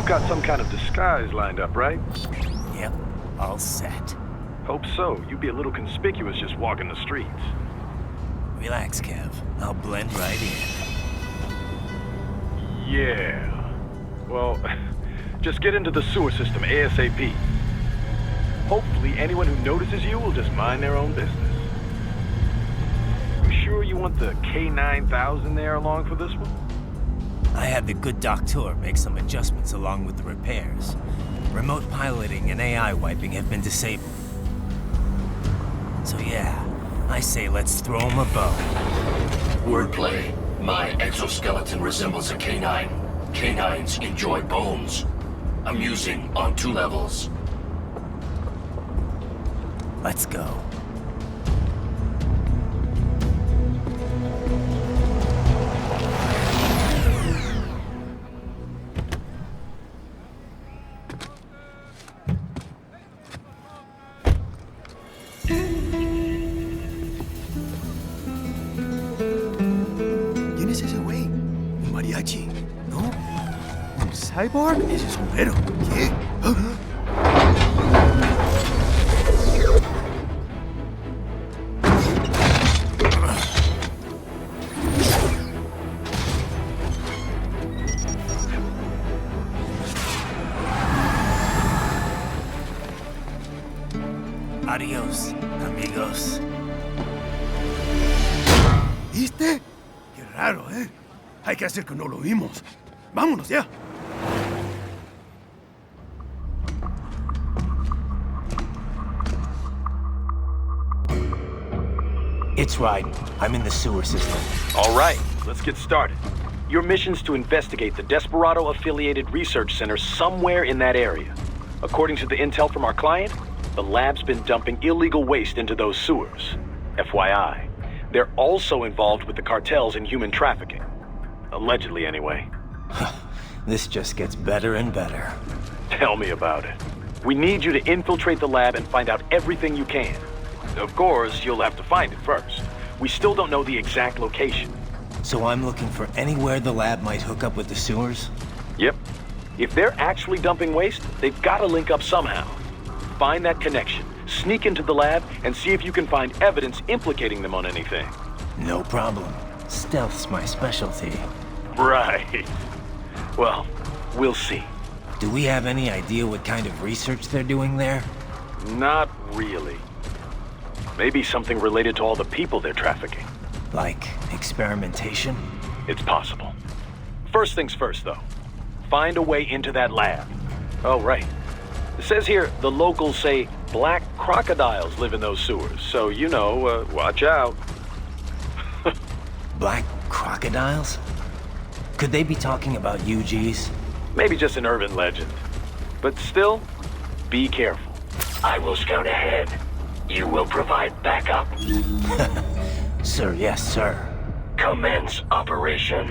You've got some kind of disguise lined up, right? Yep, all set. Hope so. You'd be a little conspicuous just walking the streets. Relax, Kev. I'll blend right in. Yeah. Well, just get into the sewer system ASAP. Hopefully anyone who notices you will just mind their own business. You sure you want the K9000 there along for this one? I had the good doctor make some adjustments along with the repairs. Remote piloting and AI wiping have been disabled. So yeah, I say let's throw him a bone. Wordplay. My exoskeleton resembles a canine. Canines enjoy bones. Amusing on 2 levels. Let's go. ¿Quién es ese güey? ¿Un mariachi? ¿No? ¿Un cyborg? Ese sombrero. ¿Qué? Adiós, amigos. ¿Viste? Qué raro, ¿eh? Hay que hacer que no lo vimos. Vámonos ya. It's right. I'm in the sewer system. All right, let's get started. Your mission's to investigate the Desperado-affiliated research center somewhere in that area. According to the intel from our client, the lab's been dumping illegal waste into those sewers. FYI, they're also involved with the cartels in human trafficking. Allegedly, anyway. This just gets better and better. Tell me about it. We need you to infiltrate the lab and find out everything you can. Of course, you'll have to find it first. We still don't know the exact location. So I'm looking for anywhere the lab might hook up with the sewers? Yep. If they're actually dumping waste, they've got to link up somehow. Find that connection, sneak into the lab, and see if you can find evidence implicating them on anything. No problem. Stealth's my specialty. Right. Well, we'll see. Do we have any idea what kind of research they're doing there? Not really. Maybe something related to all the people they're trafficking. Like experimentation? It's possible. First things first, though. Find a way into that lab. Oh, right. It says here the locals say black crocodiles live in those sewers, so you know, watch out. Black crocodiles? Could they be talking about UGs? Maybe just an urban legend. But still, be careful. I will scout ahead. You will provide backup. Sir, yes, sir. Commence operation.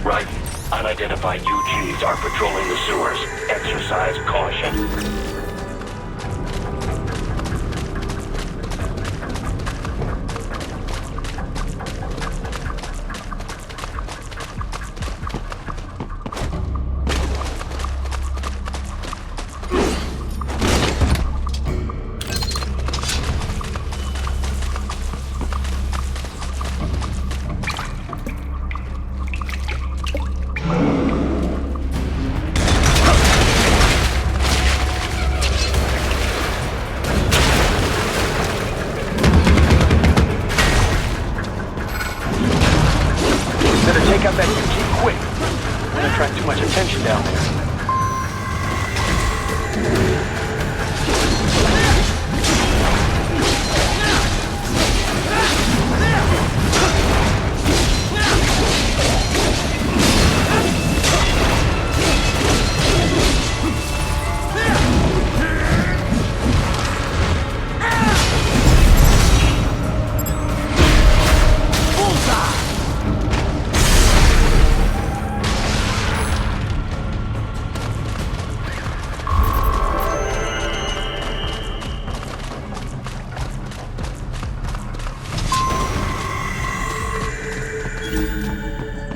Right. Unidentified UGs are patrolling the sewers. Exercise caution. Take out that UG quick. We're gonna attract too much attention down there.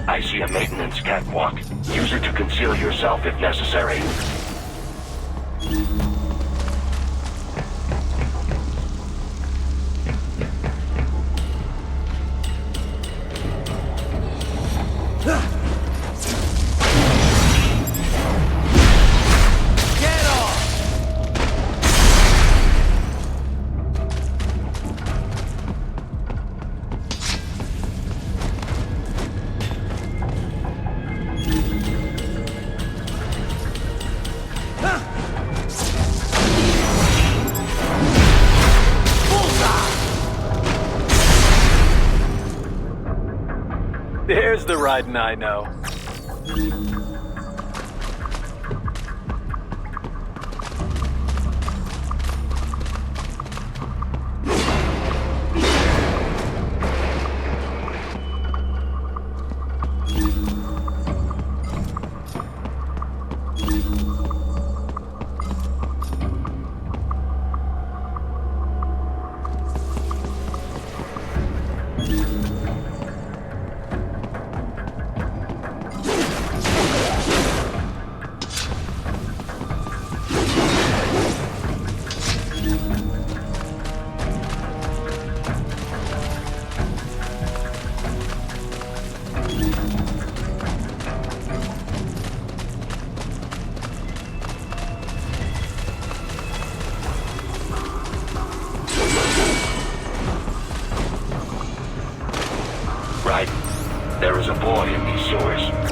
I see a maintenance catwalk. Use it to conceal yourself if necessary. There's the riding I know. Right. There is a boy in these sewers.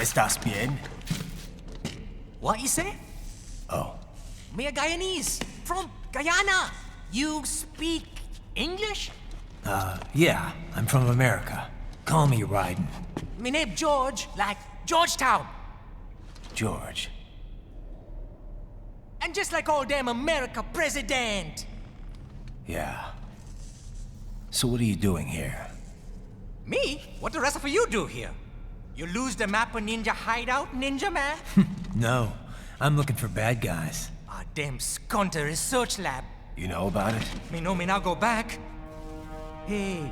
¿Estás bien? What you say? Oh, Me a Guyanese from Guyana. You speak English? yeah, I'm from America. Call me Ryden. Me name George, like Georgetown. George. And just like all damn America president. Yeah. So what are you doing here? Me? What the rest of you do here? You lose the map of Ninja Hideout, Ninja Man? No, I'm looking for bad guys. Ah, damn Skunter research lab. You know about it? Me know me now go back. Hey,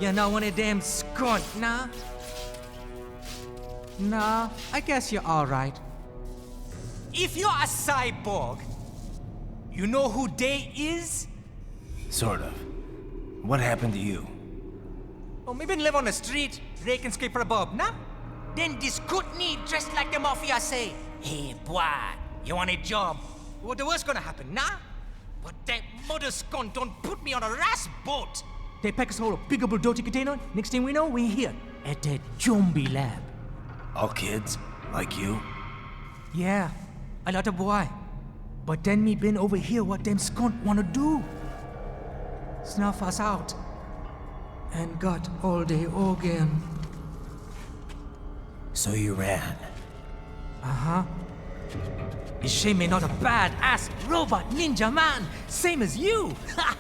you're not one of them skunt, nah? Nah, I guess you're alright. If you're a cyborg, you know who they is? Sort of. What happened to you? Oh, me been live on the street, rake and scrape for a bob, nah? Then this good need dressed like the mafia say, hey boy, you want a job? What the worst gonna happen, nah? But that mother skunt don't put me on a ras boat. They pack us all a big old dirty container. Next thing we know, we're here at that zombie lab. All kids? Like you? Yeah, a lot of boy. But then me been over here what them skunt wanna do. Snuff us out. And got all the organ. So you ran. Uh-huh. Is she me not a bad-ass robot ninja man, same as you? Ha!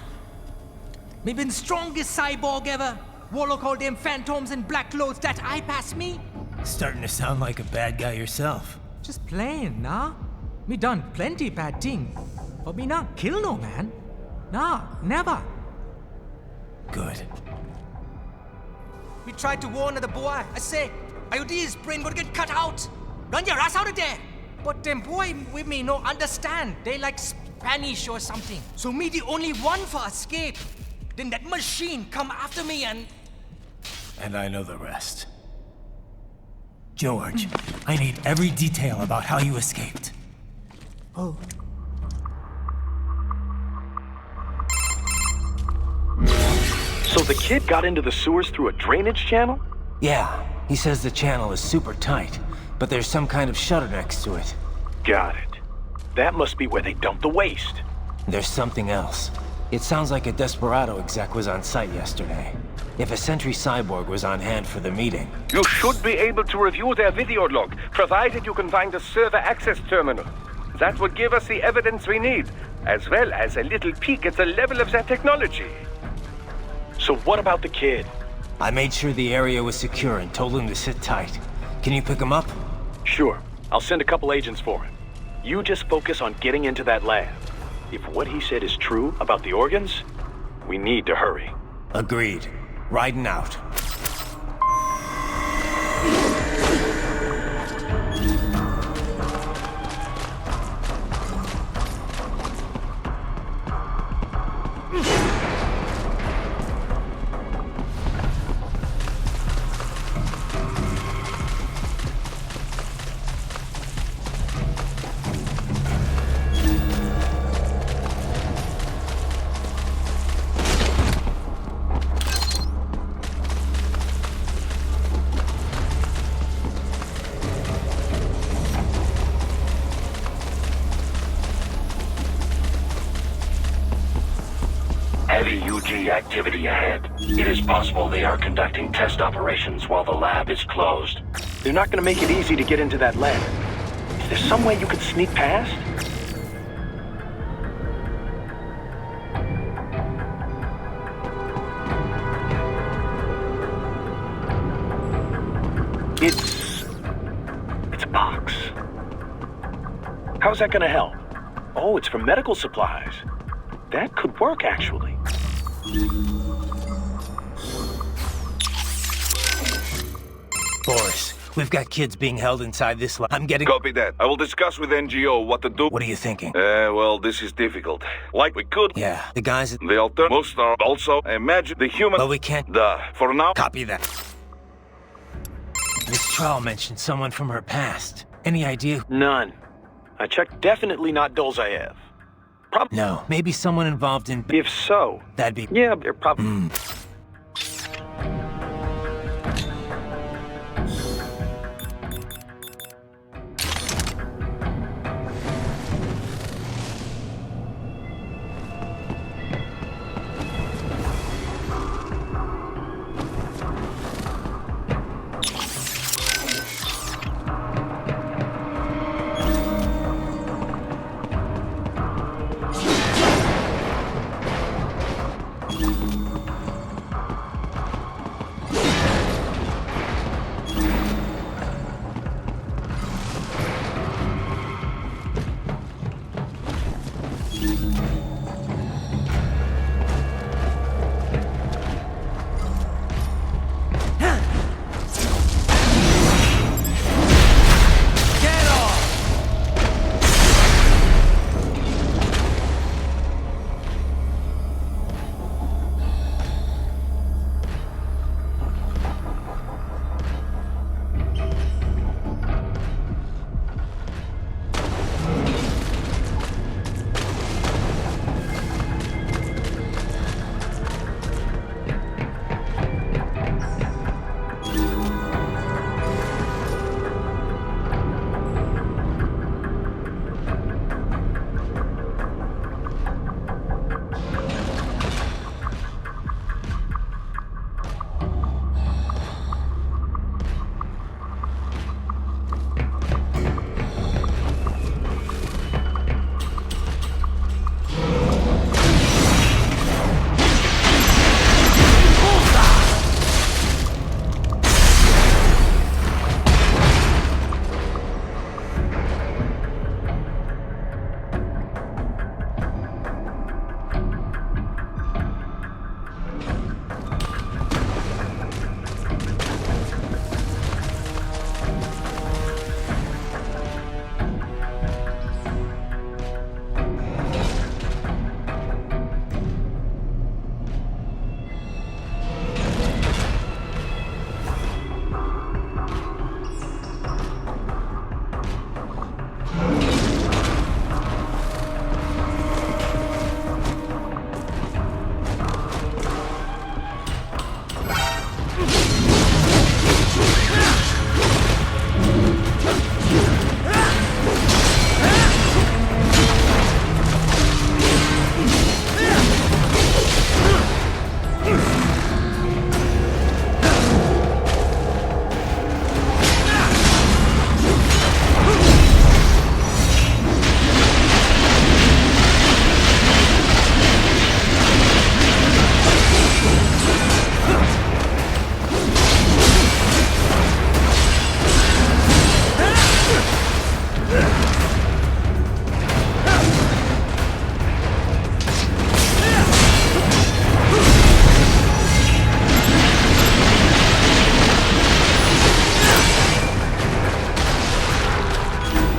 Me been strongest cyborg ever. Warlock all them phantoms and black clothes that eye pass me. Starting to sound like a bad guy yourself. Just plain, nah? Me done plenty bad thing. But me not kill no man. Nah, never. Good. We tried to warn the boy. I say, IOD's brain gonna get cut out. Run your ass out of there. But them boy with me no understand. They like Spanish or something. So me the only one for escape. Then that machine come after me and... And I know the rest. George, I need every detail about how you escaped. Oh. So the kid got into the sewers through a drainage channel? Yeah, he says the channel is super tight, but there's some kind of shutter next to it. Got it. That must be where they dumped the waste. There's something else. It sounds like a Desperado exec was on site yesterday. If a Sentry Cyborg was on hand for the meeting. You should be able to review their video log, provided you can find a server access terminal. That would give us the evidence we need, as well as a little peek at the level of their technology. So what about the kid? I made sure the area was secure and told him to sit tight. Can you pick him up? Sure. I'll send a couple agents for him. You just focus on getting into that lab. If what he said is true about the organs, we need to hurry. Agreed. Riding out. Heavy UG activity ahead. It is possible they are conducting test operations while the lab is closed. They're not gonna make it easy to get into that lab. Is there some way you could sneak past? It's a box. How's that gonna help? Oh, it's for medical supplies. That could work, actually. Boris, we've got kids being held inside this lab. I'm getting... Copy that. I will discuss with NGO what to do. What are you thinking? Well, this is difficult. Like we could. Yeah, the guys... The alternative. Most are also, imagine the human... But we can't... For now... Copy that. This trial mentioned someone from her past. Any idea? None. I checked, definitely not Dolzaev. No, maybe someone involved in... If so... That'd be... Yeah, they're probably...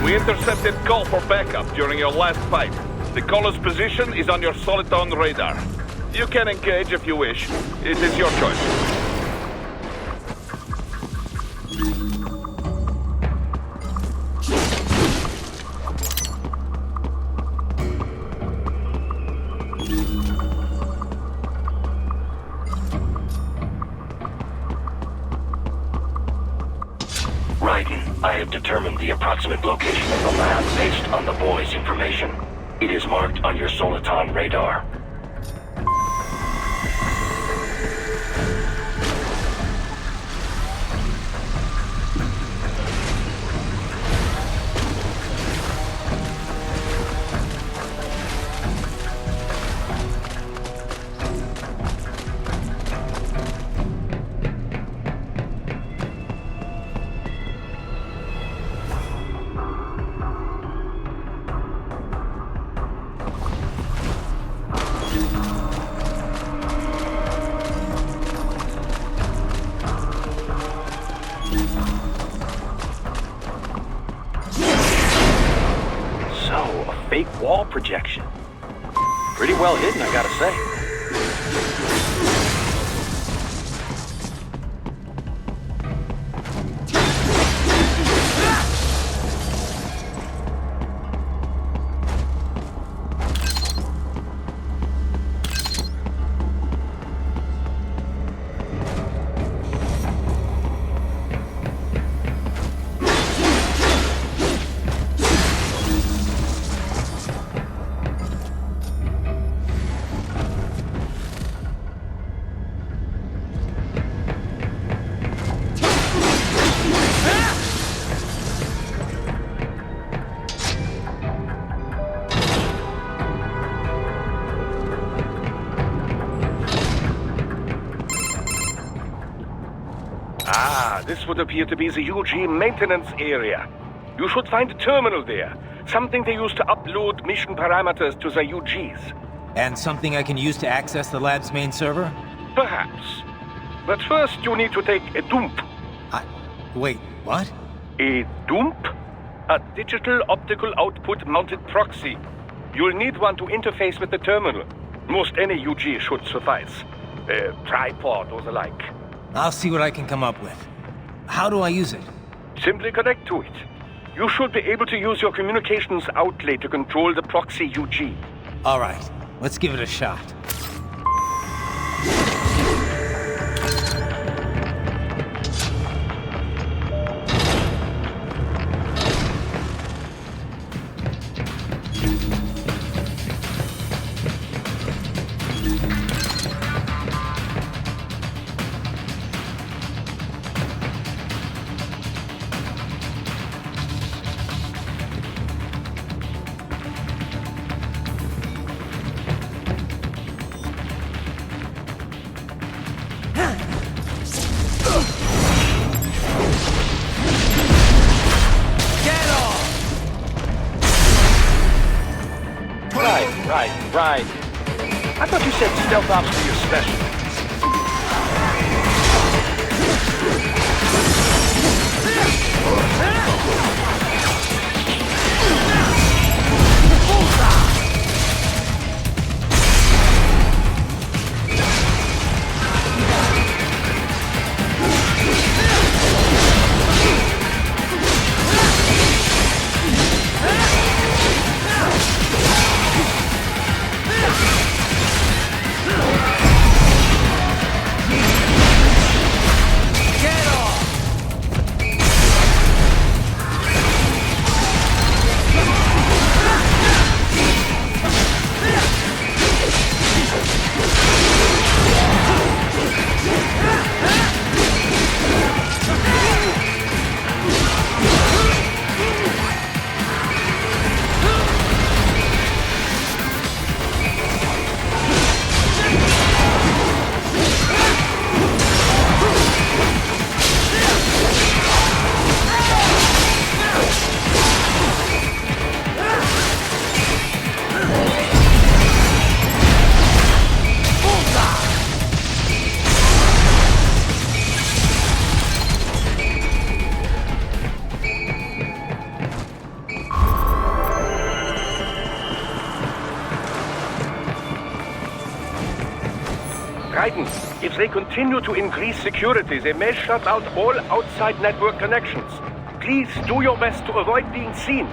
We intercepted call for backup during your last fight. The caller's position is on your Soliton radar. You can engage if you wish. It is your choice. I have determined the approximate location of the lab based on the boy's information. It is marked on your Soliton radar. Fake wall projection. Pretty well hidden, I gotta say. This would appear to be the UG maintenance area. You should find a terminal there. Something they use to upload mission parameters to the UGs. And something I can use to access the lab's main server? Perhaps. But first you need to take a dump. Wait, what? A dump? A digital optical output mounted proxy. You'll need one to interface with the terminal. Most any UG should suffice. A tripod or the like. I'll see what I can come up with. How do I use it? Simply connect to it. You should be able to use your communications outlet to control the proxy UG. All right, let's give it a shot. Right. I thought you said stealth ops were your specialty. If they continue to increase security, they may shut out all outside network connections. Please do your best to avoid being seen.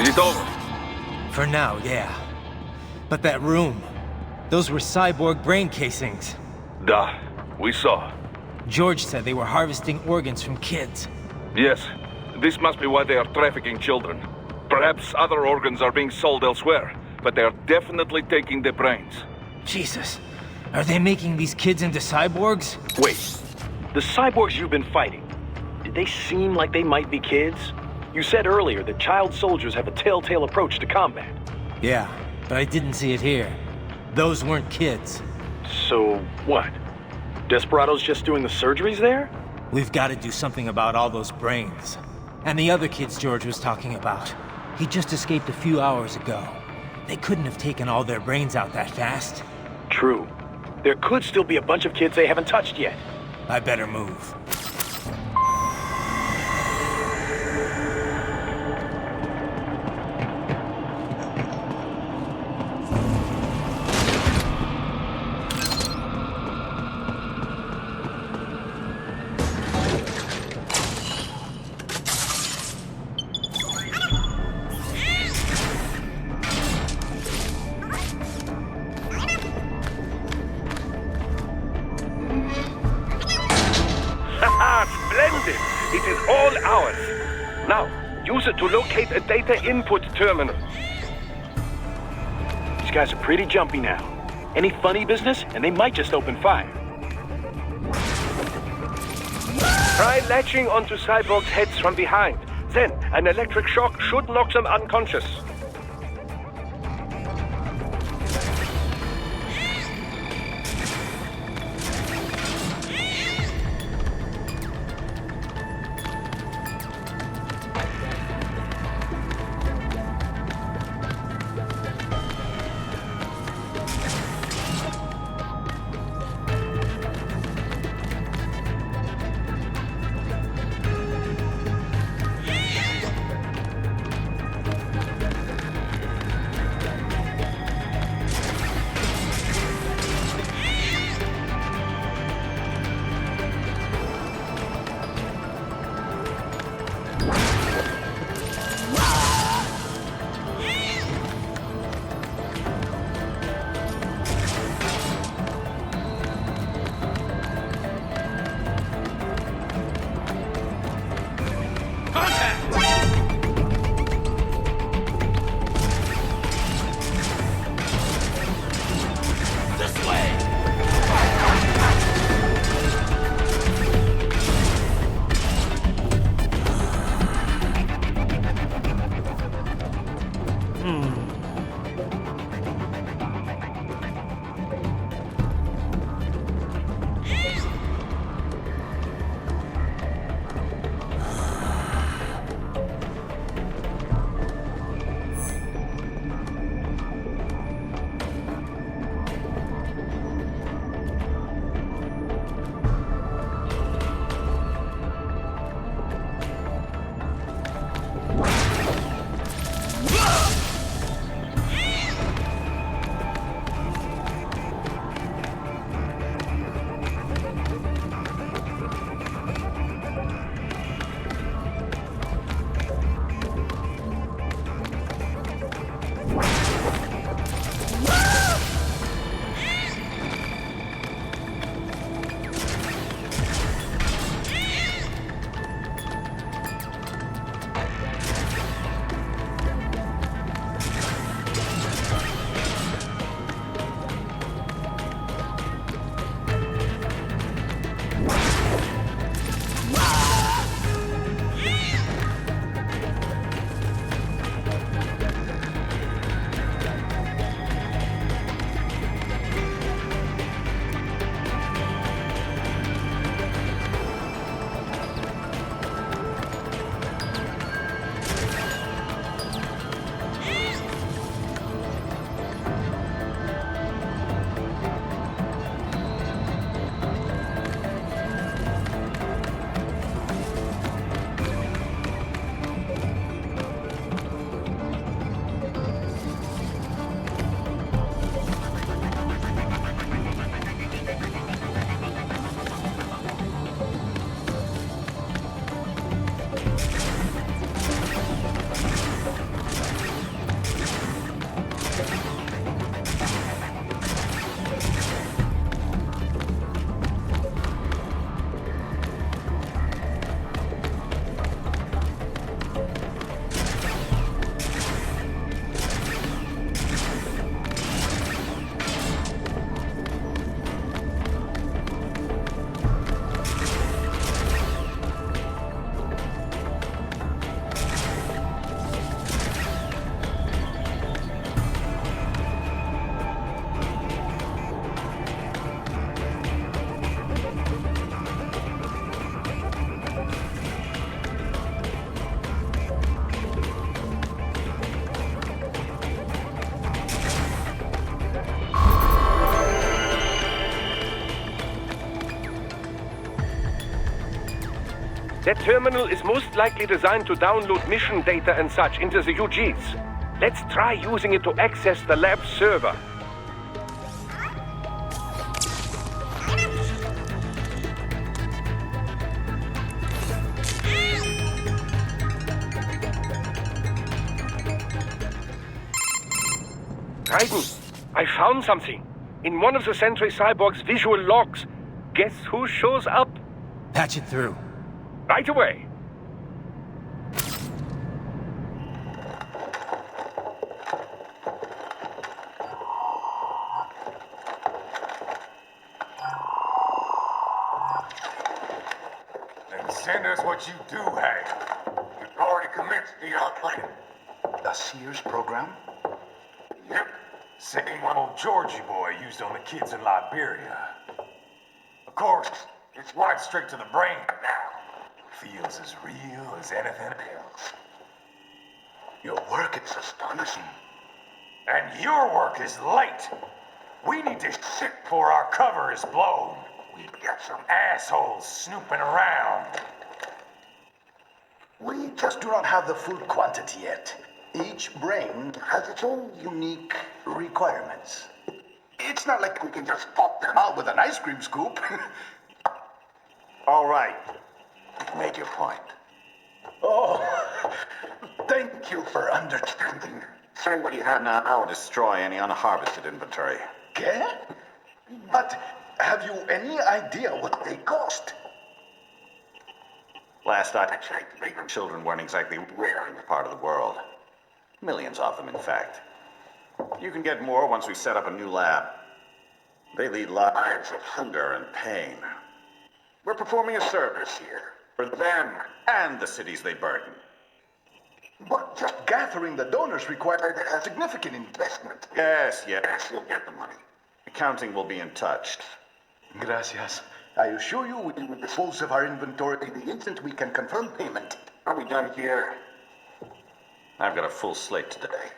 Is it over? For now, yeah. But that room, those were cyborg brain casings. Duh, we saw. George said they were harvesting organs from kids. Yes, this must be why they are trafficking children. Perhaps other organs are being sold elsewhere, but they are definitely taking the brains. Jesus, are they making these kids into cyborgs? Wait, the cyborgs you've been fighting, did they seem like they might be kids? You said earlier that child soldiers have a telltale approach to combat. Yeah, but I didn't see it here. Those weren't kids. So what? Desperado's just doing the surgeries there? We've got to do something about all those brains. And the other kids George was talking about. He just escaped a few hours ago. They couldn't have taken all their brains out that fast. True. There could still be a bunch of kids they haven't touched yet. I better move. Splendid! It is all ours. Now, use it to locate a data input terminal. These guys are pretty jumpy now. Any funny business, and they might just open fire. Try latching onto cyborgs' heads from behind. Then, an electric shock should knock them unconscious. That terminal is most likely designed to download mission data and such into the UGs. Let's try using it to access the lab server. Raiden, I found something. In one of the Sentry Cyborg's visual logs. Guess who shows up? Patch it through. Right away. Then send us what you do have. We've already commenced the plan. The Sears program? Yep. Same one old Georgie boy used on the kids in Liberia. Of course, it's right straight to the brain now. Feels as real as anything else. Your work is astonishing. And your work is late. We need to shit before our cover is blown. We've got some assholes snooping around. We just do not have the full quantity yet. Each brain has its own unique requirements. It's not like we can just pop them out with an ice cream scoop. All right. You've made your point. Oh, thank you for understanding. Send what you have now. I'll destroy any unharvested inventory. Okay? But have you any idea what they cost? Last I checked, children weren't exactly rare in the part of the world. Millions of them, in fact. You can get more once we set up a new lab. They lead lives of hunger and pain. We're performing a service here. For them and the cities they burden. But just gathering the donors required a significant investment. Yes, you'll get the money. Accounting will be in touch. Gracias. I assure you we will dispose of our inventory the instant we can confirm payment. Are we done here? I've got a full slate today.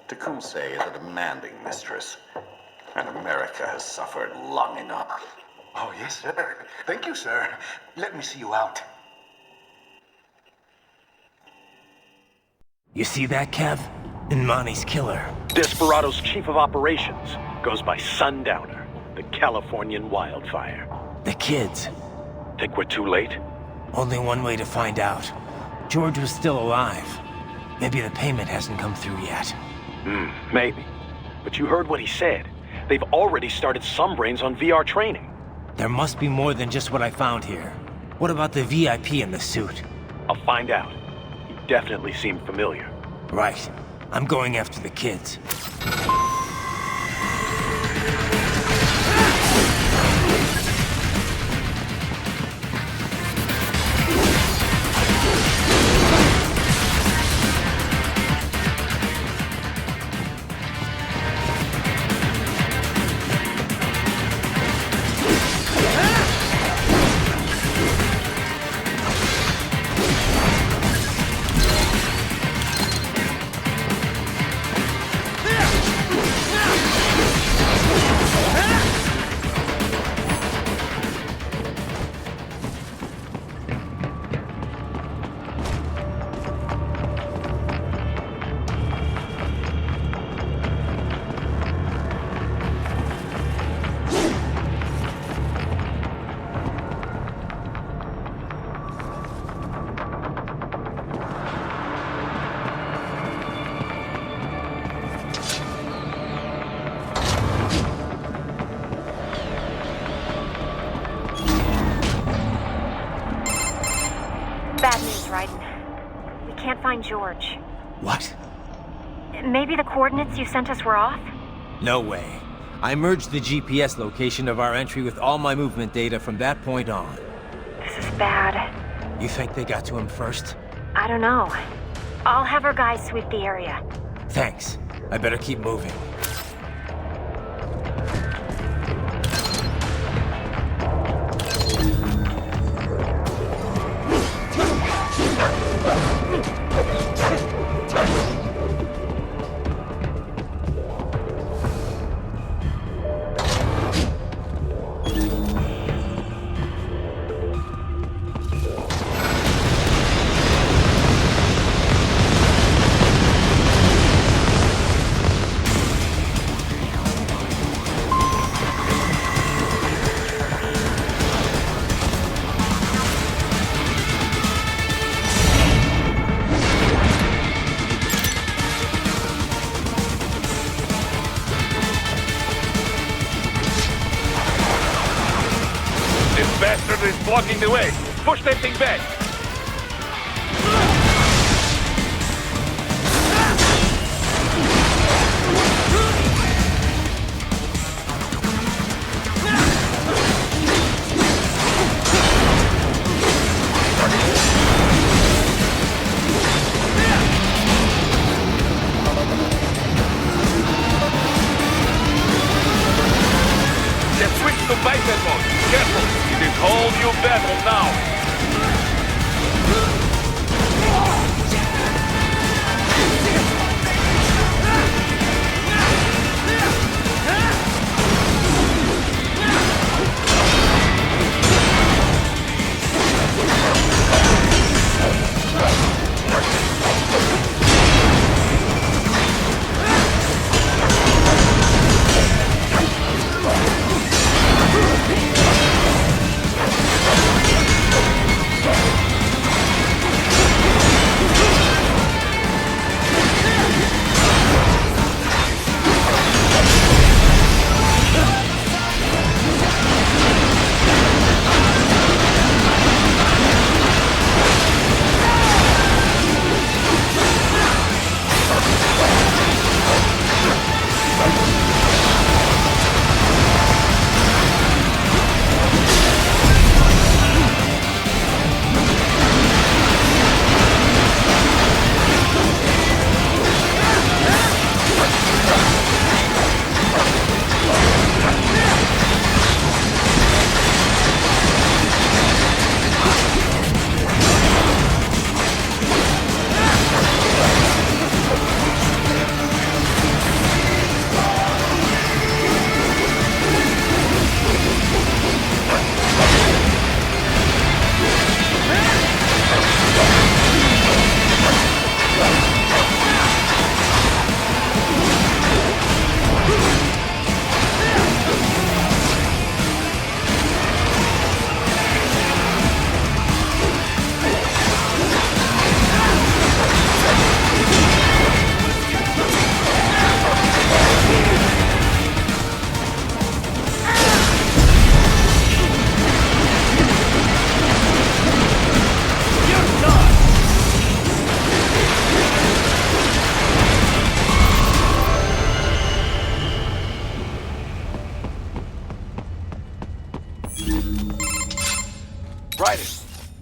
Tecumseh is a demanding mistress, and America has suffered long enough. Oh, yes, sir. Thank you, sir. Let me see you out. You see that, Kev? Imani's killer. Desperado's chief of operations goes by Sundowner, the Californian wildfire. The kids. Think we're too late? Only one way to find out. George was still alive. Maybe the payment hasn't come through yet. Maybe. But you heard what he said. They've already started some brains on VR training. There must be more than just what I found here. What about the VIP in the suit? I'll find out. He definitely seemed familiar. Right. I'm going after the kids. Bad news, Raiden. We can't find George. What? Maybe the coordinates you sent us were off? No way. I merged the GPS location of our entry with all my movement data from that point on. This is bad. You think they got to him first? I don't know. I'll have our guys sweep the area. Thanks. I better keep moving. blocking the way. Push that thing back. To biped mode. Careful, it is whole new battle now.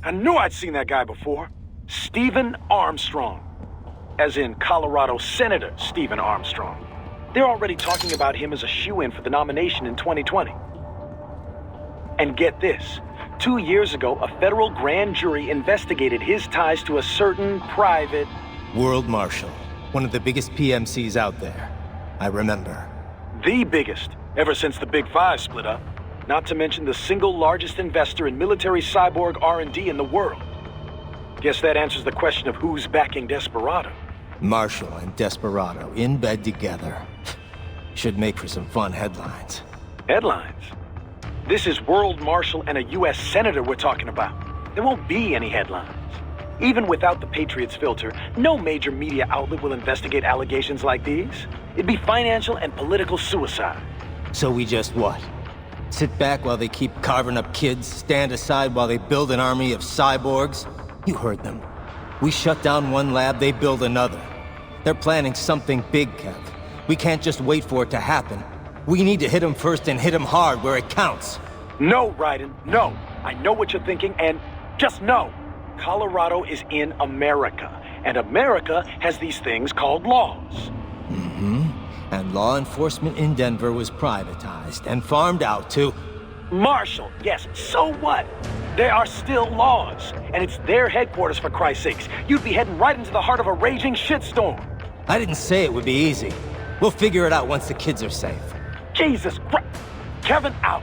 I knew I'd seen that guy before. Stephen Armstrong. As in Colorado Senator Stephen Armstrong. They're already talking about him as a shoo-in for the nomination in 2020. And get this. 2 years ago, a federal grand jury investigated his ties to a certain private... World Marshal. One of the biggest PMCs out there. I remember. The biggest, ever since the Big Five split up. Not to mention the single largest investor in military cyborg R&D in the world. Guess that answers the question of who's backing Desperado. Marshall and Desperado in bed together. Should make for some fun headlines. Headlines? This is World Marshal and a U.S. Senator we're talking about. There won't be any headlines. Even without the Patriots filter, no major media outlet will investigate allegations like these. It'd be financial and political suicide. So we just what? Sit back while they keep carving up kids, stand aside while they build an army of cyborgs? You heard them. We shut down one lab, they build another. They're planning something big, Kev. We can't just wait for it to happen. We need to hit them first and hit them hard where it counts. No, Raiden, no. I know what you're thinking, and just know. Colorado is in America, and America has these things called laws. Mm-hmm. And law enforcement in Denver was privatized and farmed out to... Marshall, yes, so what? There are still laws, and it's their headquarters for Christ's sakes. You'd be heading right into the heart of a raging shitstorm. I didn't say it would be easy. We'll figure it out once the kids are safe. Jesus Christ! Kevin out!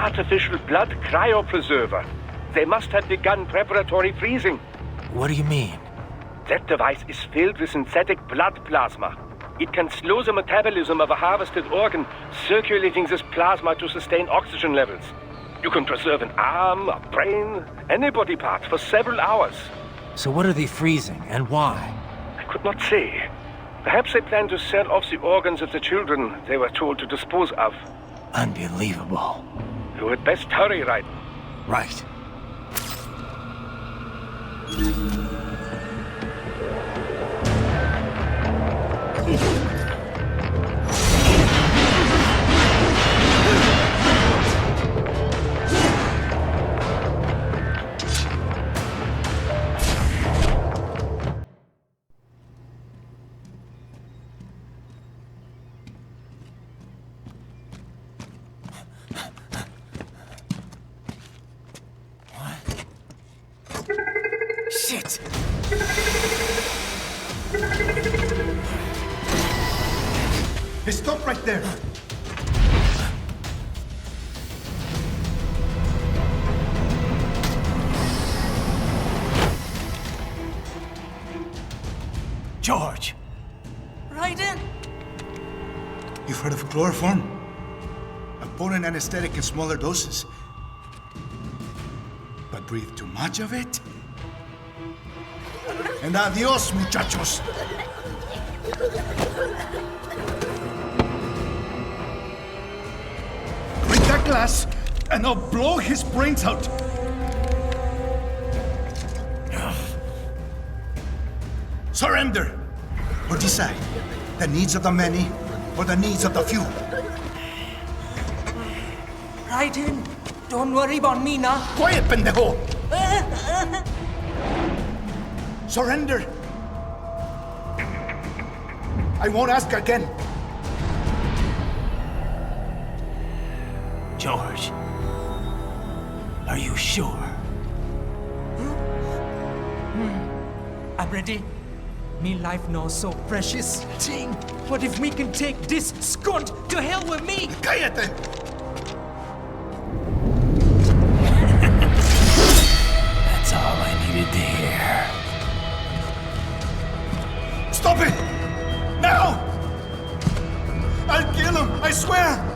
artificial blood cryopreserver. They must have begun preparatory freezing. What do you mean? That device is filled with synthetic blood plasma. It can slow the metabolism of a harvested organ, circulating this plasma to sustain oxygen levels. You can preserve an arm, a brain, any body part for several hours. So what are they freezing, and why? I could not say. Perhaps they plan to sell off the organs of the children they were told to dispose of. Unbelievable. You had best hurry, Raiden. Right. Shit! Hey, stop right there. George! Raiden! You've heard of chloroform? A potent anesthetic in smaller doses. But breathe too much of it? And adios, muchachos! Break that glass, and I'll blow his brains out! Surrender! Or decide. The needs of the many, or the needs of the few. Raiden, don't worry about me now. Quiet, pendejo! Surrender! I won't ask again. George, are you sure? I'm ready. Me life now so precious. Ting, what if me can take this skunt to hell with me? Cállate! That's all I needed to hear. Stop it! Now! I'll kill him, I swear!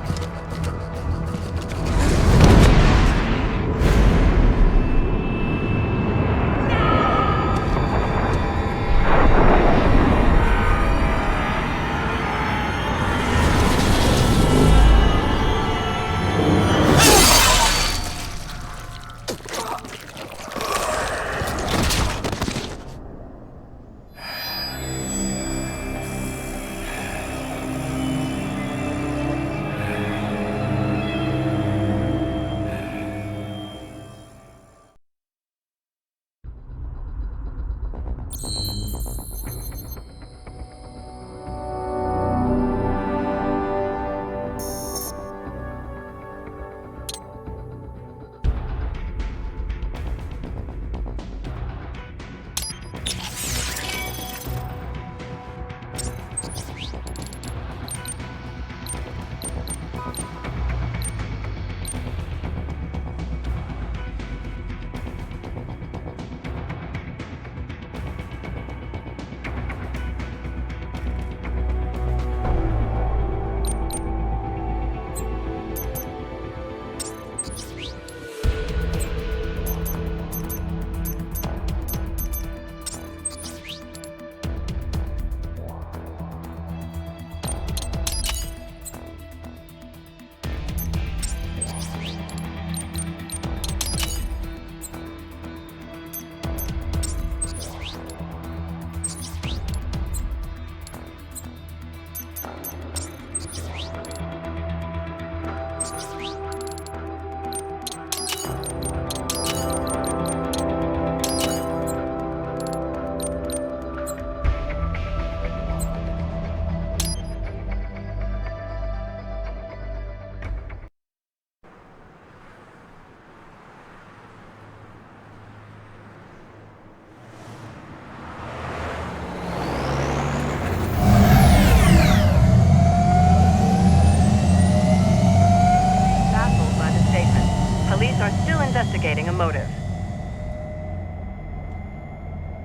a motive.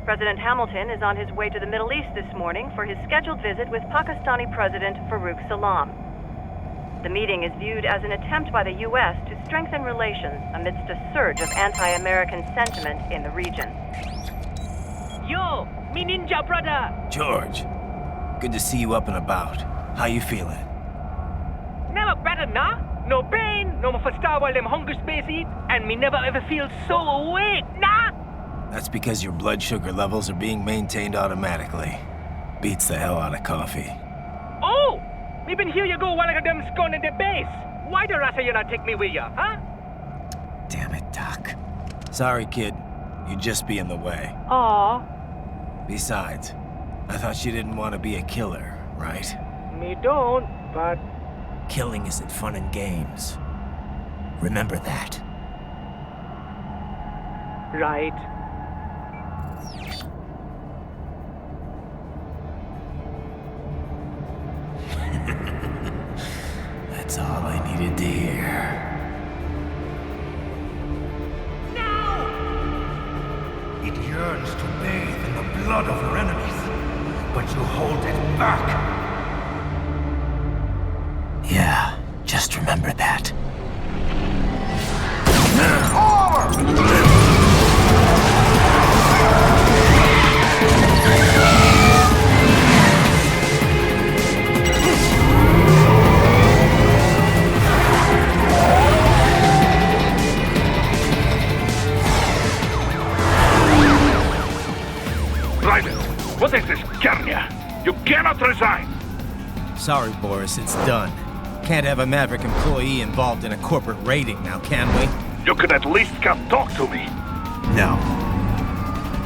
President Hamilton is on his way to the Middle East this morning for his scheduled visit with Pakistani President Farooq Salam. The meeting is viewed as an attempt by the U.S. to strengthen relations amidst a surge of anti-American sentiment in the region. Yo, me ninja brother! George, good to see you up and about. How you feeling? Never better, nah? No pain, no more for star while them hunger space eat, and me never ever feel so awake, nah? That's because your blood sugar levels are being maintained automatically. Beats the hell out of coffee. Oh! Me been here you go while I got them scone in the base. Why the rasa you not take me with ya, huh? Damn it, Doc. Sorry, kid. You'd just be in the way. Aw. Besides, I thought you didn't want to be a killer, right? Me don't, but... Killing isn't fun and games. Remember that. Right. That's all I needed to hear. It yearns to bathe in the blood of your enemies, but you hold it back. Yeah, just remember that. Raiden, what is this, Garnia? You cannot resign! Sorry, Boris, it's done. Can't have a Maverick employee involved in a corporate raiding now, can we? You could at least come talk to me. No.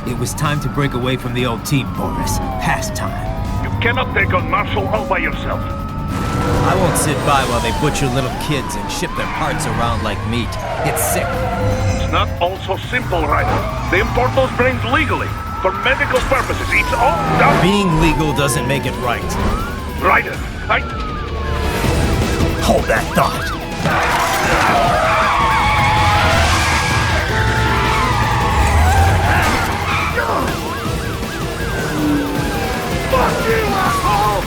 It was time to break away from the old team, Boris. Past time. You cannot take on Marshall all by yourself. I won't sit by while they butcher little kids and ship their parts around like meat. It's sick. It's not all so simple, Raiden. They import those brains legally. For medical purposes, it's all done. Being legal doesn't make it right. Raiden, Hold that thought. Fuck you, asshole!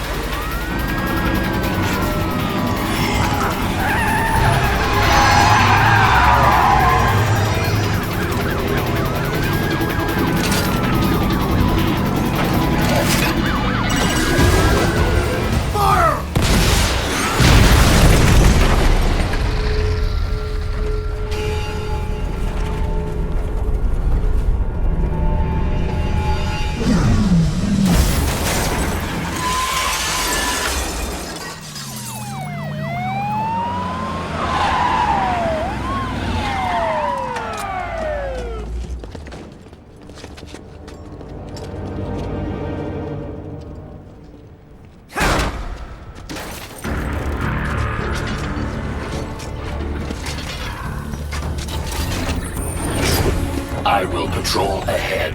I will patrol ahead.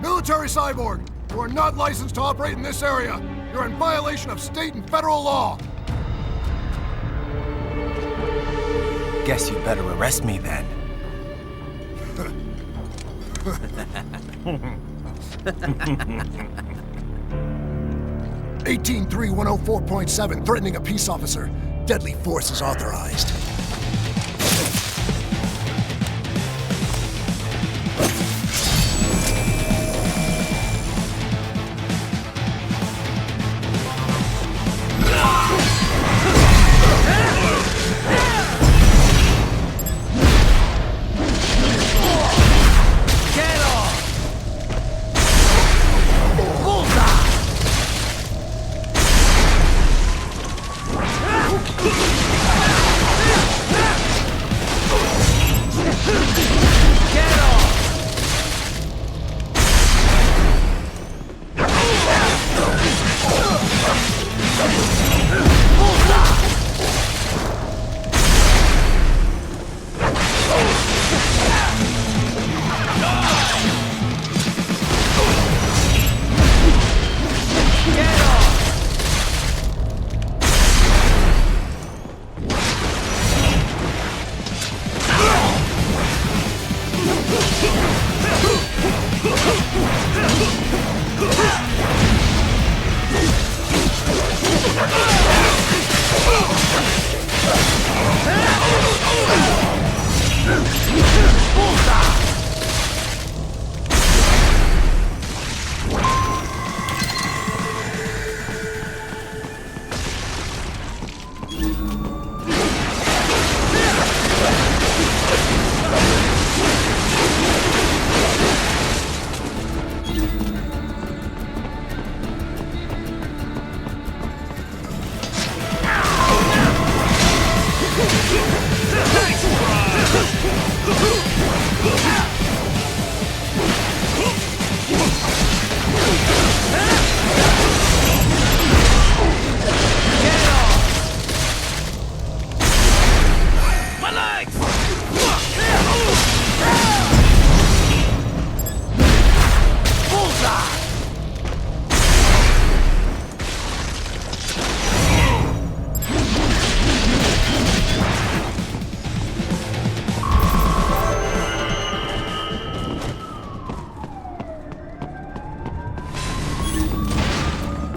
Military cyborg, you are not licensed to operate in this area. You're in violation of state and federal law. Guess you better arrest me then. 18.3.104.7, threatening a peace officer. Deadly force is authorized.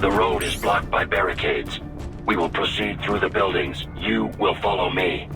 The road is blocked by barricades. We will proceed through the buildings. You will follow me.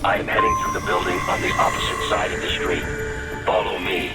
I am heading through the building on the opposite side of the street. Follow me.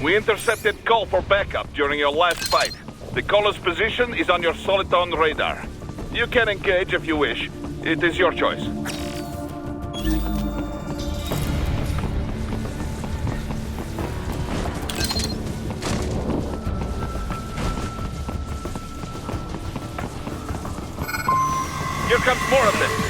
We intercepted call for backup during your last fight. The caller's position is on your Soliton radar. You can engage if you wish. It is your choice. Here comes more of this.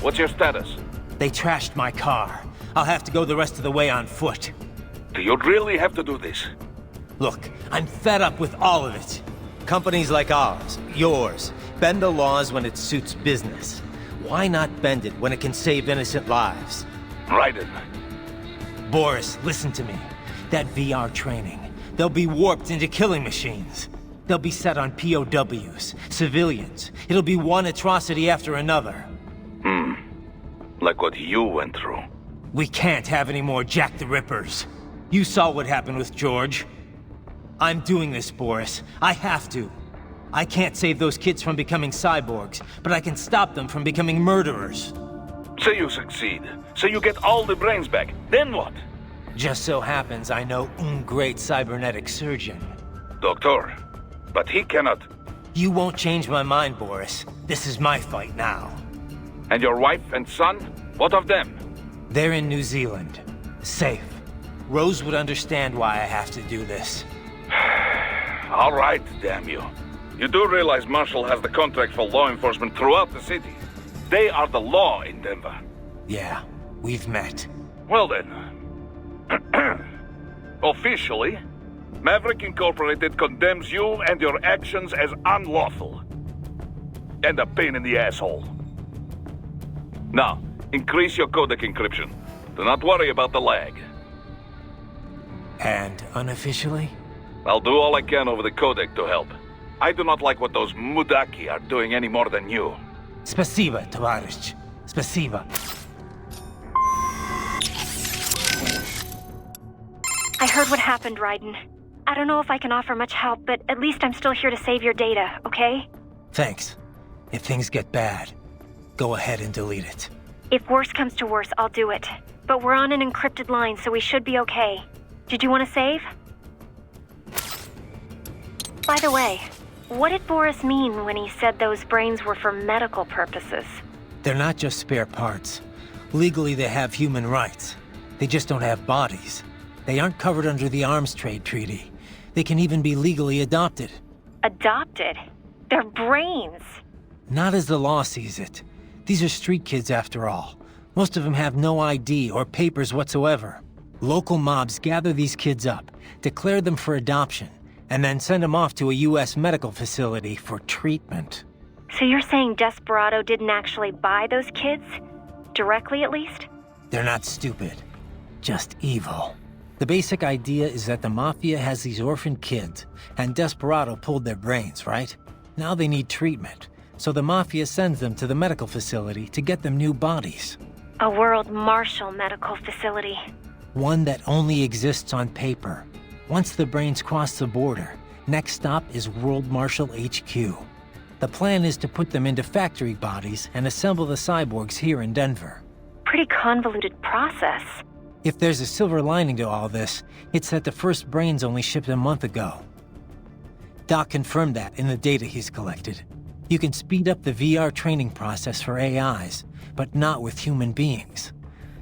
What's your status? They trashed my car. I'll have to go the rest of the way on foot. Do you really have to do this? Look, I'm fed up with all of it. Companies like ours, yours, bend the laws when it suits business. Why not bend it when it can save innocent lives? Raiden. Boris, listen to me. That VR training, they'll be warped into killing machines. They'll be set on POWs, civilians. It'll be one atrocity after another. Like what you went through. We can't have any more Jack the Rippers. You saw what happened with George. I'm doing this, Boris. I have to. I can't save those kids from becoming cyborgs, but I can stop them from becoming murderers. Say you succeed. Say you get all the brains back. Then what? Just so happens I know un great cybernetic surgeon. Doctor. But he cannot... You won't change my mind, Boris. This is my fight now. And your wife and son? What of them? They're in New Zealand. Safe. Rose would understand why I have to do this. All right, damn you. You do realize Marshall has the contract for law enforcement throughout the city. They are the law in Denver. Yeah, we've met. Well then. Officially, Maverick Incorporated condemns you and your actions as unlawful. And a pain in the asshole. Now, increase your codec encryption. Do not worry about the lag. And unofficially? I'll do all I can over the codec to help. I do not like what those Mudaki are doing any more than you. Spasiba, Tavarish. Spasiba. I heard what happened, Raiden. I don't know if I can offer much help, but at least I'm still here to save your data, okay? Thanks. If things get bad, go ahead and delete it. If worse comes to worse, I'll do it. But we're on an encrypted line, so we should be okay. Did you want to save? By the way, what did Boris mean when he said those brains were for medical purposes? They're not just spare parts. Legally, they have human rights. They just don't have bodies. They aren't covered under the Arms Trade Treaty. They can even be legally adopted. Adopted? They're brains! Not as the law sees it. These are street kids after all. Most of them have no ID or papers whatsoever. Local mobs gather these kids up, declare them for adoption, and then send them off to a U.S. medical facility for treatment. So you're saying Desperado didn't actually buy those kids? Directly, at least? They're not stupid. Just evil. The basic idea is that the Mafia has these orphaned kids, and Desperado pulled their brains, right? Now they need treatment, so the Mafia sends them to the medical facility to get them new bodies. A World Marshal medical facility. One that only exists on paper. Once the brains cross the border, next stop is World Marshal HQ. The plan is to put them into factory bodies and assemble the cyborgs here in Denver. Pretty convoluted process. If there's a silver lining to all this, it's that the first brains only shipped a month ago. Doc confirmed that in the data he's collected. You can speed up the VR training process for AIs, but not with human beings.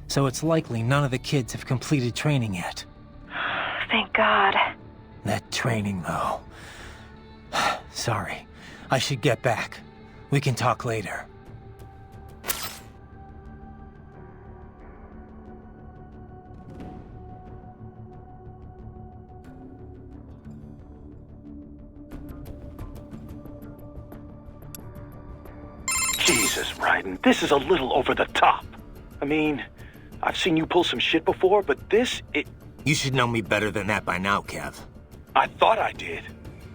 So it's likely none of the kids have completed training yet. Thank God. That training, though. Sorry. I should get back. We can talk later. Raiden, this is a little over the top. I mean, I've seen you pull some shit before, but this, You should know me better than that by now, Kev. I thought I did.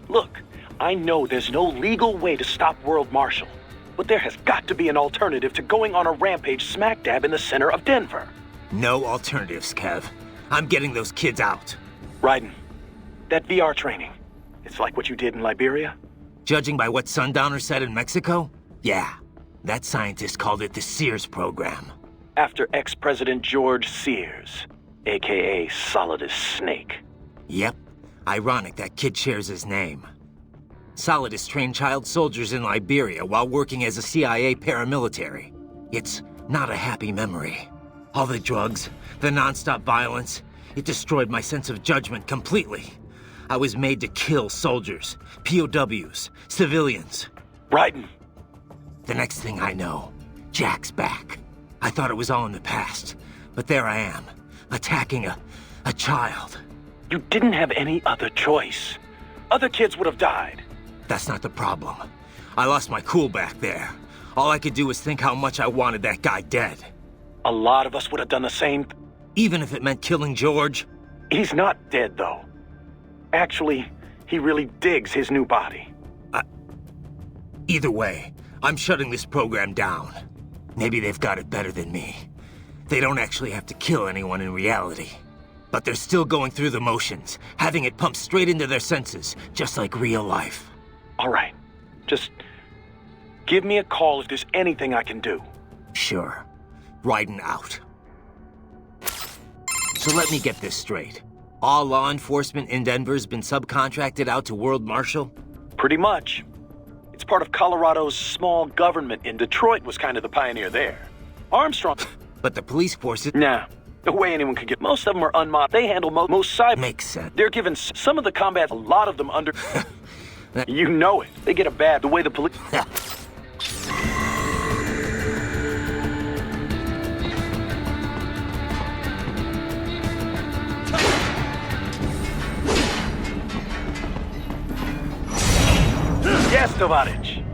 Look, I know there's no legal way to stop World Marshal, but there has got to be an alternative to going on a rampage smack dab in the center of Denver. No alternatives, Kev. I'm getting those kids out. Raiden, that VR training, it's like what you did in Liberia? Judging by what Sundowner said in Mexico, yeah. That scientist called it the Sears program. After ex-President George Sears, a.k.a. Solidus Snake. Yep. Ironic that kid shares his name. Solidus trained child soldiers in Liberia while working as a CIA paramilitary. It's not a happy memory. All the drugs, the non-stop violence, it destroyed my sense of judgment completely. I was made to kill soldiers, POWs, civilians. Raiden. The next thing I know, Jack's back. I thought it was all in the past, but there I am, attacking a child. You didn't have any other choice. Other kids would have died. That's not the problem. I lost my cool back there. All I could do was think how much I wanted that guy dead. A lot of us would have done the same. Even if it meant killing George? He's not dead, though. Actually, he really digs his new body. Either way, I'm shutting this program down. Maybe they've got it better than me. They don't actually have to kill anyone in reality. But they're still going through the motions, having it pumped straight into their senses, just like real life. All right. Just give me a call if there's anything I can do. Sure. Raiden out. So let me get this straight. All law enforcement in Denver's been subcontracted out to World Marshal? Pretty much. It's part of Colorado's small government, and Detroit was kind of the pioneer there. Armstrong... But the police force is... Nah. The way anyone could get... Most of them are unmodded. They handle most cyber... Makes sense. They're given some of the combat, a lot of them under... You know it. They get a bad... The way the police... Yes, Tovarich.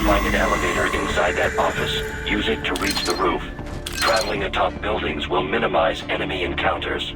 Find an elevator inside that office. Use it to reach the roof. Traveling atop buildings will minimize enemy encounters.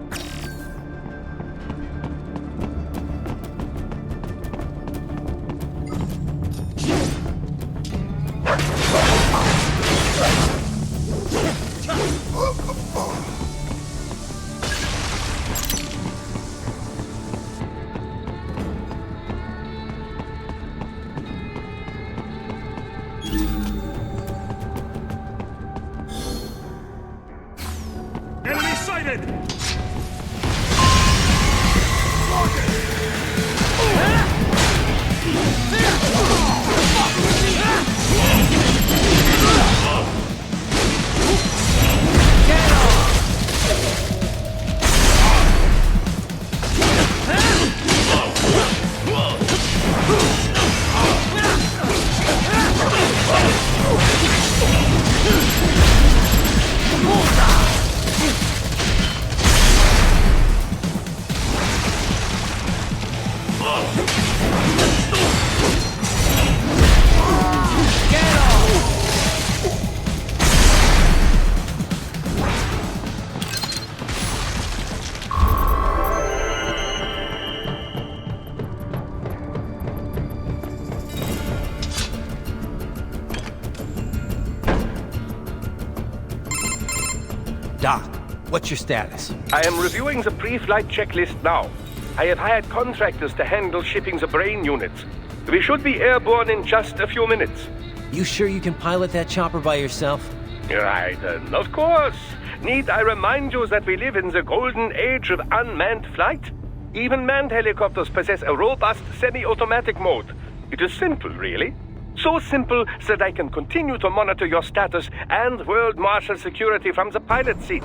What's your status? I am reviewing the pre-flight checklist now. I have hired contractors to handle shipping the brain units. We should be airborne in just a few minutes. You sure you can pilot that chopper by yourself? Raiden, of course. Need I remind you that we live in the golden age of unmanned flight? Even manned helicopters possess a robust semi-automatic mode. It is simple, really. So simple that I can continue to monitor your status and world marshal security from the pilot seat.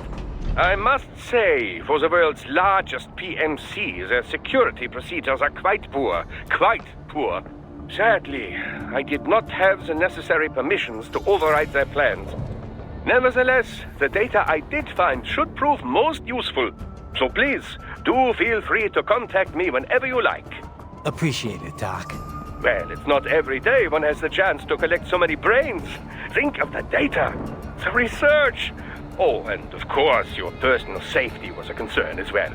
I must say, for the world's largest PMC, their security procedures are quite poor. Quite poor. Sadly, I did not have the necessary permissions to override their plans. Nevertheless, the data I did find should prove most useful. So please, do feel free to contact me whenever you like. Appreciate it, Doc. Well, it's not every day one has the chance to collect so many brains. Think of the data, the research. Oh, and of course, your personal safety was a concern as well.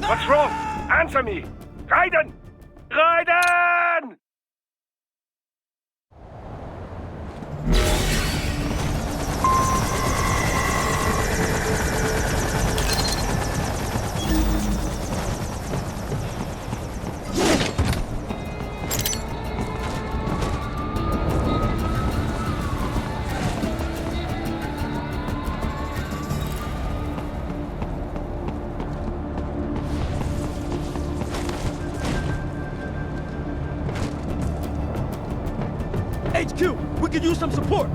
What's wrong? Answer me! Raiden! Raiden! HQ, we could use some support.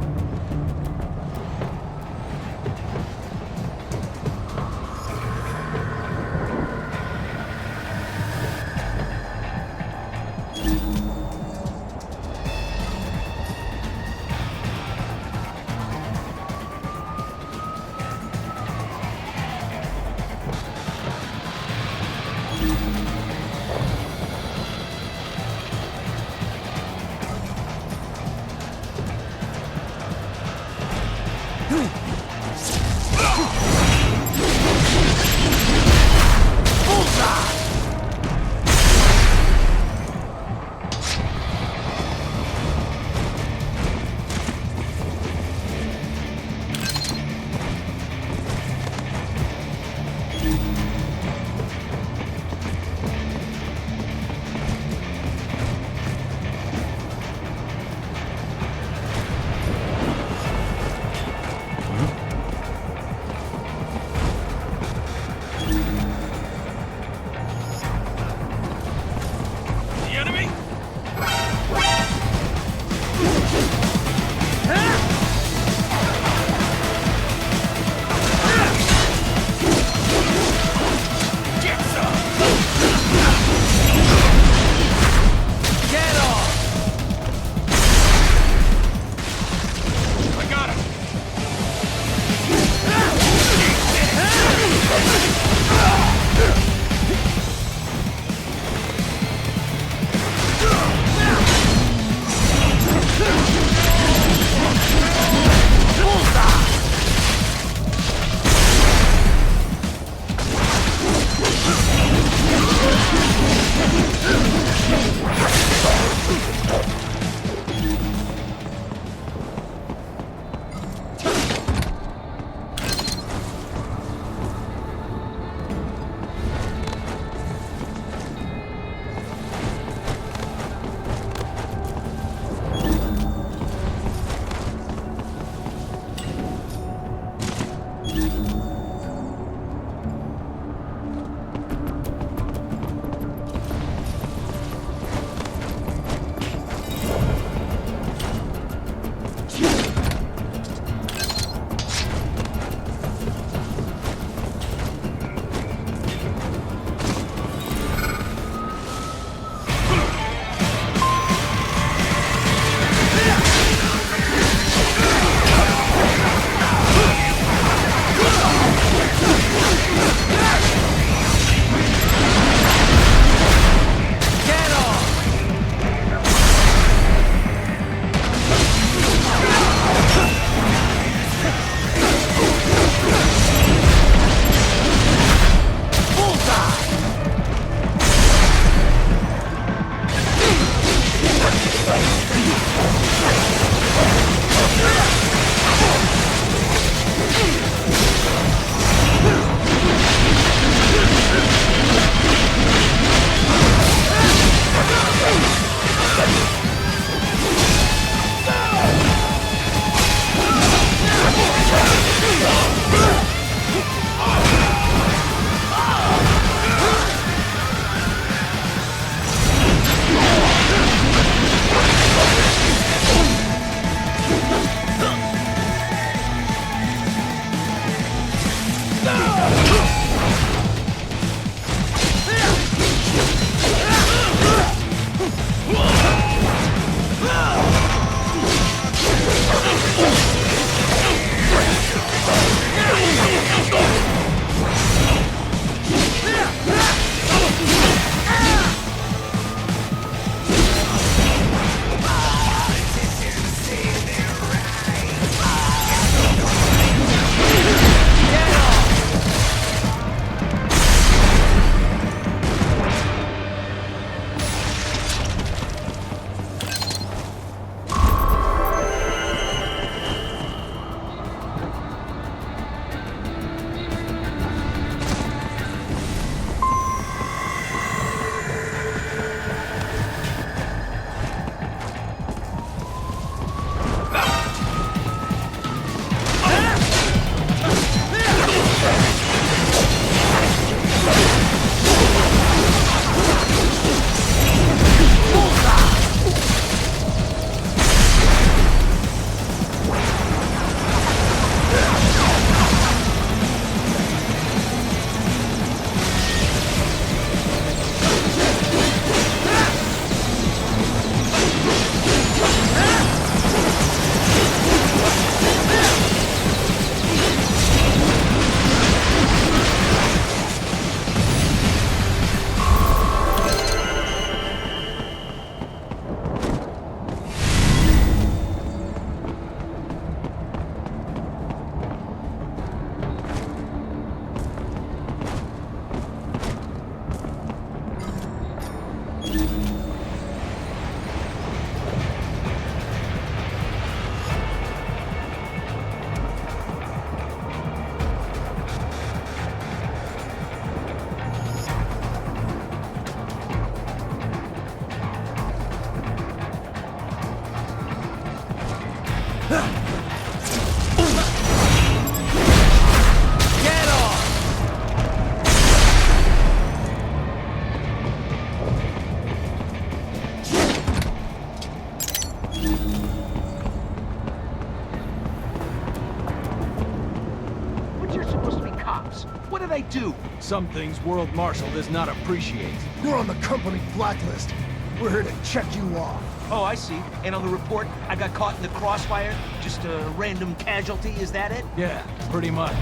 What did I do? Some things World Marshal does not appreciate. You're on the company blacklist. We're here to check you off. Oh, I see. And on the report, I got caught in the crossfire? Just a random casualty, is that it? Yeah, pretty much.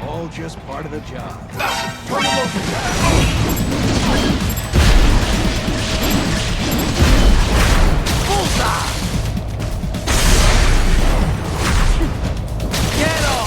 All just part of the job. Turn him over. Bullseye! Get off!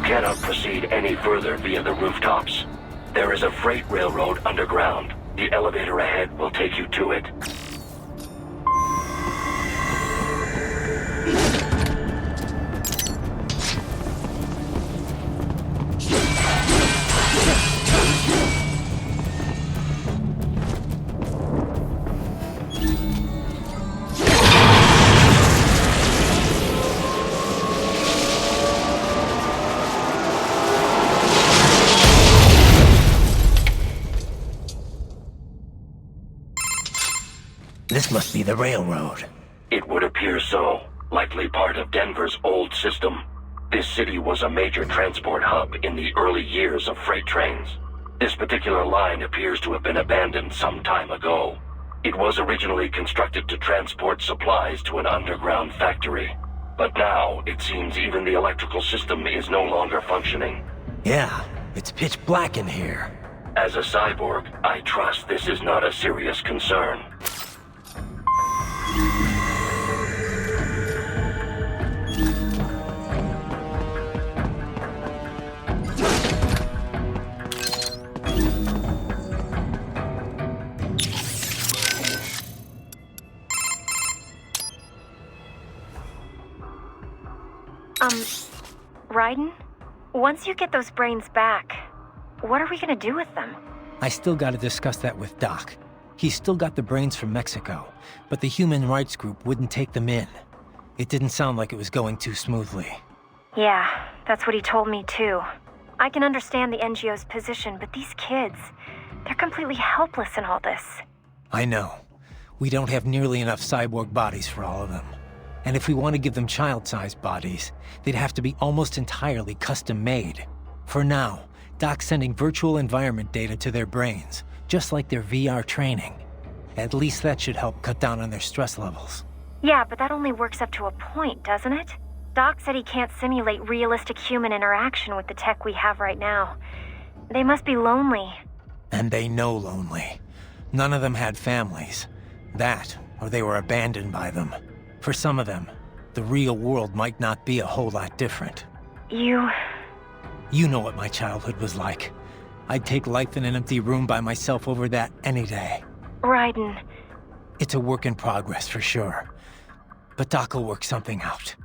Cannot proceed any further via the rooftops. There is a freight railroad underground. The elevator ahead will take you to it. This must be the railroad. It would appear so. Likely part of Denver's old system. This city was a major transport hub in the early years of freight trains. This particular line appears to have been abandoned some time ago. It was originally constructed to transport supplies to an underground factory. But now, it seems even the electrical system is no longer functioning. Yeah, it's pitch black in here. As a cyborg, I trust this is not a serious concern. Raiden? Once you get those brains back, what are we gonna do with them? I still gotta discuss that with Doc. He's still got the brains from Mexico, but the human rights group wouldn't take them in. It didn't sound like it was going too smoothly. Yeah, that's what he told me too. I can understand the NGO's position, but these kids, they're completely helpless in all this. I know. We don't have nearly enough cyborg bodies for all of them. And if we want to give them child-sized bodies, they'd have to be almost entirely custom-made. For now, Doc's sending virtual environment data to their brains, just like their VR training. At least that should help cut down on their stress levels. Yeah, but that only works up to a point, doesn't it? Doc said he can't simulate realistic human interaction with the tech we have right now. They must be lonely. And they know lonely. None of them had families. That, or they were abandoned by them. For some of them, the real world might not be a whole lot different. You know what my childhood was like. I'd take life in an empty room by myself over that any day. Raiden. It's a work in progress for sure. But Doc will work something out.